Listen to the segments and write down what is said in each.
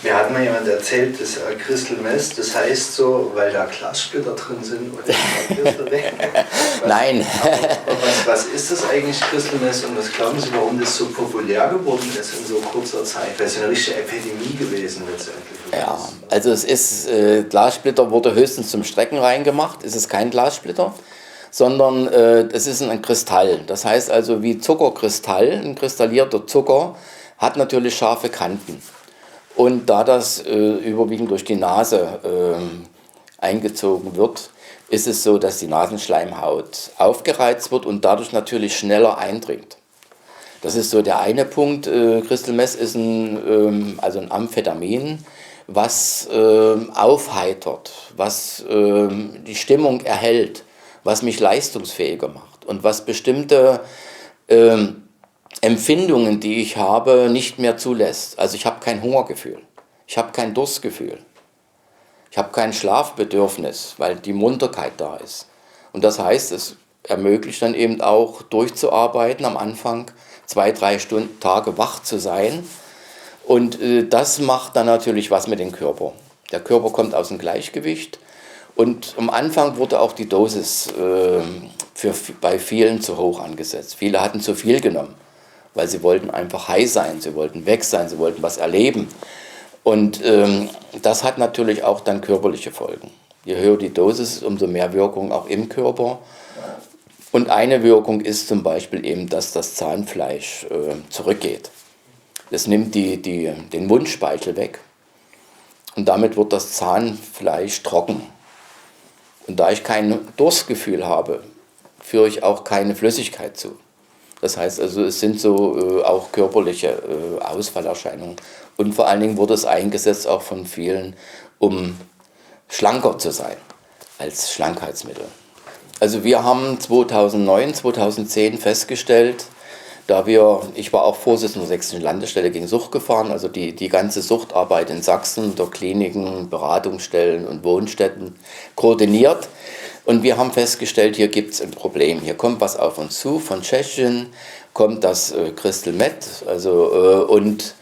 Mir hat mal jemand erzählt, das Crystal Meth, das heißt so, weil da Glassplitter drin sind oder Nein. Aber was ist das eigentlich, Crystal Meth, und was glauben Sie, warum das so populär geworden ist in so kurzer Zeit? Weil es ja eine richtige Epidemie gewesen letztendlich. Ja, also es ist, Glassplitter wurde höchstens zum Strecken reingemacht, es ist kein Glassplitter, sondern es ist ein Kristall. Das heißt also wie Zuckerkristall, ein kristallierter Zucker, hat natürlich scharfe Kanten. Und da das überwiegend durch die Nase eingezogen wird, ist es so, dass die Nasenschleimhaut aufgereizt wird und dadurch natürlich schneller eindringt. Das ist so der eine Punkt. Crystal Meth ist also ein Amphetamin, was aufheitert, was die Stimmung erhält, was mich leistungsfähiger macht und was bestimmte Empfindungen, die ich habe, nicht mehr zulässt. Also ich habe kein Hungergefühl, ich habe kein Durstgefühl, ich habe kein Schlafbedürfnis, weil die Munterkeit da ist. Und das heißt, es ermöglicht dann eben auch durchzuarbeiten am Anfang, 2-3 Stunden, Tage wach zu sein. Und das macht dann natürlich was mit dem Körper. Der Körper kommt aus dem Gleichgewicht. Und am Anfang wurde auch die Dosis bei vielen zu hoch angesetzt. Viele hatten zu viel genommen, weil sie wollten einfach high sein, sie wollten weg sein, sie wollten was erleben. Und das hat natürlich auch dann körperliche Folgen. Je höher die Dosis, umso mehr Wirkung auch im Körper. Und eine Wirkung ist zum Beispiel eben, dass das Zahnfleisch zurückgeht. Das nimmt den Mundspeichel weg. Und damit wird das Zahnfleisch trocken. Und da ich kein Durstgefühl habe, führe ich auch keine Flüssigkeit zu. Das heißt also, es sind so auch körperliche Ausfallerscheinungen. Und vor allen Dingen wurde es eingesetzt auch von vielen, um schlanker zu sein, als Schlankheitsmittel. Also wir haben 2009, 2010 festgestellt, ich war auch Vorsitzender der Sächsischen Landesstelle gegen Sucht gefahren, also die ganze Suchtarbeit in Sachsen, der Kliniken, Beratungsstellen und Wohnstätten koordiniert. Und wir haben festgestellt, hier gibt es ein Problem, hier kommt was auf uns zu, von Tschechien kommt das Crystal Meth, und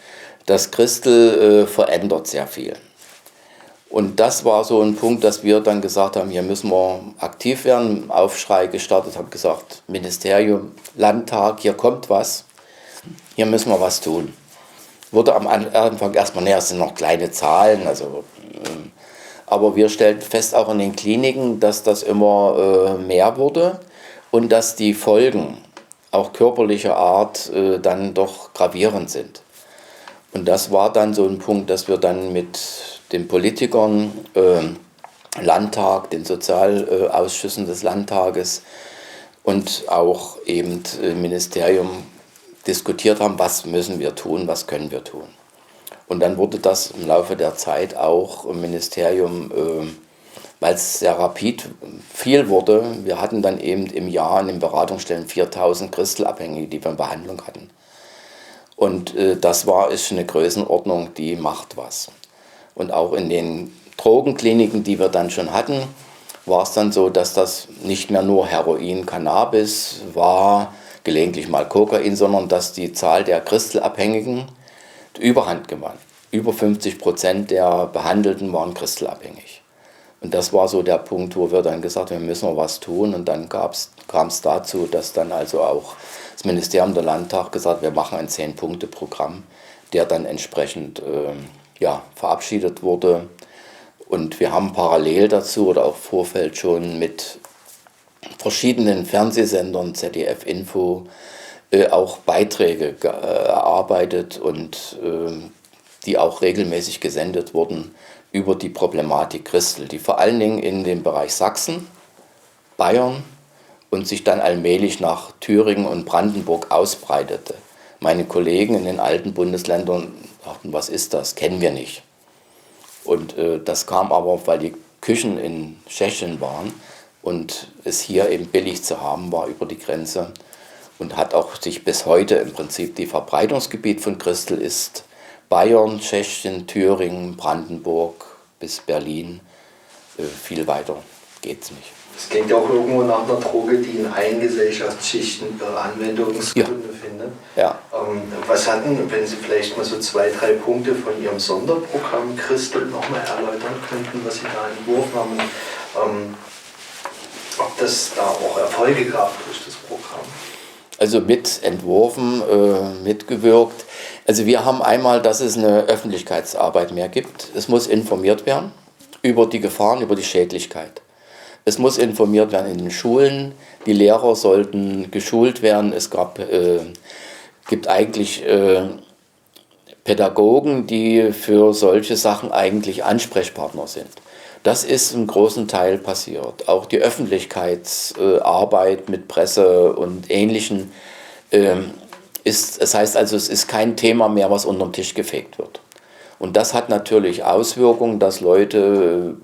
das Crystal verändert sehr viel. Und das war so ein Punkt, dass wir dann gesagt haben, hier müssen wir aktiv werden, Aufschrei gestartet, haben gesagt, Ministerium, Landtag, hier kommt was, hier müssen wir was tun. Wurde am Anfang erstmal, es sind noch kleine Zahlen, aber wir stellten fest, auch in den Kliniken, dass das immer mehr wurde und dass die Folgen, auch körperlicher Art, dann doch gravierend sind. Und das war dann so ein Punkt, dass wir dann mit den Politikern, Landtag, den Sozialausschüssen des Landtages und auch eben Ministerium diskutiert haben, was müssen wir tun, was können wir tun. Und dann wurde das im Laufe der Zeit auch im Ministerium, weil es sehr rapid viel wurde, wir hatten dann eben im Jahr in den Beratungsstellen 4000 Crystal-Abhängige, die wir in Behandlung hatten. Und das ist eine Größenordnung, die macht was. Und auch in den Drogenkliniken, die wir dann schon hatten, war es dann so, dass das nicht mehr nur Heroin, Cannabis war, gelegentlich mal Kokain, sondern dass die Zahl der Crystal-Abhängigen Überhand gewann. Über 50% der Behandelten waren Crystal-abhängig. Und das war so der Punkt, wo wir dann gesagt haben, wir müssen was tun. Und dann kam es dazu, dass dann also auch das Ministerium, der Landtag gesagt hat, wir machen ein 10-Punkte-Programm, der dann entsprechend verabschiedet wurde. Und wir haben parallel dazu oder auch im Vorfeld schon mit verschiedenen Fernsehsendern, ZDF Info, auch Beiträge erarbeitet und die auch regelmäßig gesendet wurden über die Problematik Crystal, die vor allen Dingen in dem Bereich Sachsen, Bayern und sich dann allmählich nach Thüringen und Brandenburg ausbreitete. Meine Kollegen in den alten Bundesländern dachten, was ist das, kennen wir nicht. Und das kam aber, weil die Küchen in Tschechien waren und es hier eben billig zu haben war über die Grenze. Und hat auch sich bis heute im Prinzip die Verbreitungsgebiet von Crystal ist Bayern, Tschechien, Thüringen, Brandenburg bis Berlin. Viel weiter geht's nicht. Es klingt ja auch irgendwo nach einer Droge, die in allen Gesellschaftsschichten ihre Anwendungsgründe findet. Ja. Was hatten, wenn Sie vielleicht mal so 2, 3 Punkte von Ihrem Sonderprogramm Christel nochmal erläutern könnten, was Sie da entworfen haben, ob das da auch Erfolge gab durch das Programm? Also mitentworfen, mitgewirkt. Also wir haben einmal, dass es eine Öffentlichkeitsarbeit mehr gibt. Es muss informiert werden über die Gefahren, über die Schädlichkeit. Es muss informiert werden in den Schulen. Die Lehrer sollten geschult werden. Es gibt eigentlich Pädagogen, die für solche Sachen eigentlich Ansprechpartner sind. Das ist im großen Teil passiert. Auch die Öffentlichkeitsarbeit mit Presse und Ähnlichem das heißt also, es ist kein Thema mehr, was unter den Tisch gefegt wird. Und das hat natürlich Auswirkungen, dass Leute,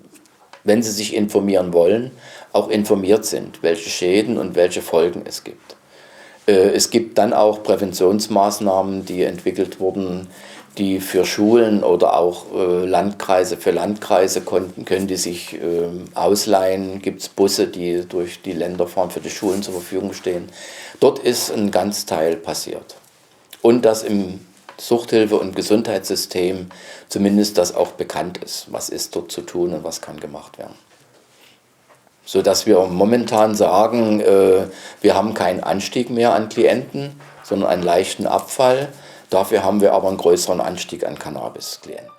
wenn sie sich informieren wollen, auch informiert sind, welche Schäden und welche Folgen es gibt. Es gibt dann auch Präventionsmaßnahmen, die entwickelt wurden, die für Schulen oder auch für Landkreise können die sich ausleihen. Gibt es Busse, die durch die Länder fahren, für die Schulen zur Verfügung stehen. Dort ist ein ganz Teil passiert. Und dass im Suchthilfe- und Gesundheitssystem zumindest das auch bekannt ist, was ist dort zu tun und was kann gemacht werden. Sodass wir momentan sagen, wir haben keinen Anstieg mehr an Klienten, sondern einen leichten Abfall. Dafür haben wir aber einen größeren Anstieg an Cannabis-Klienten.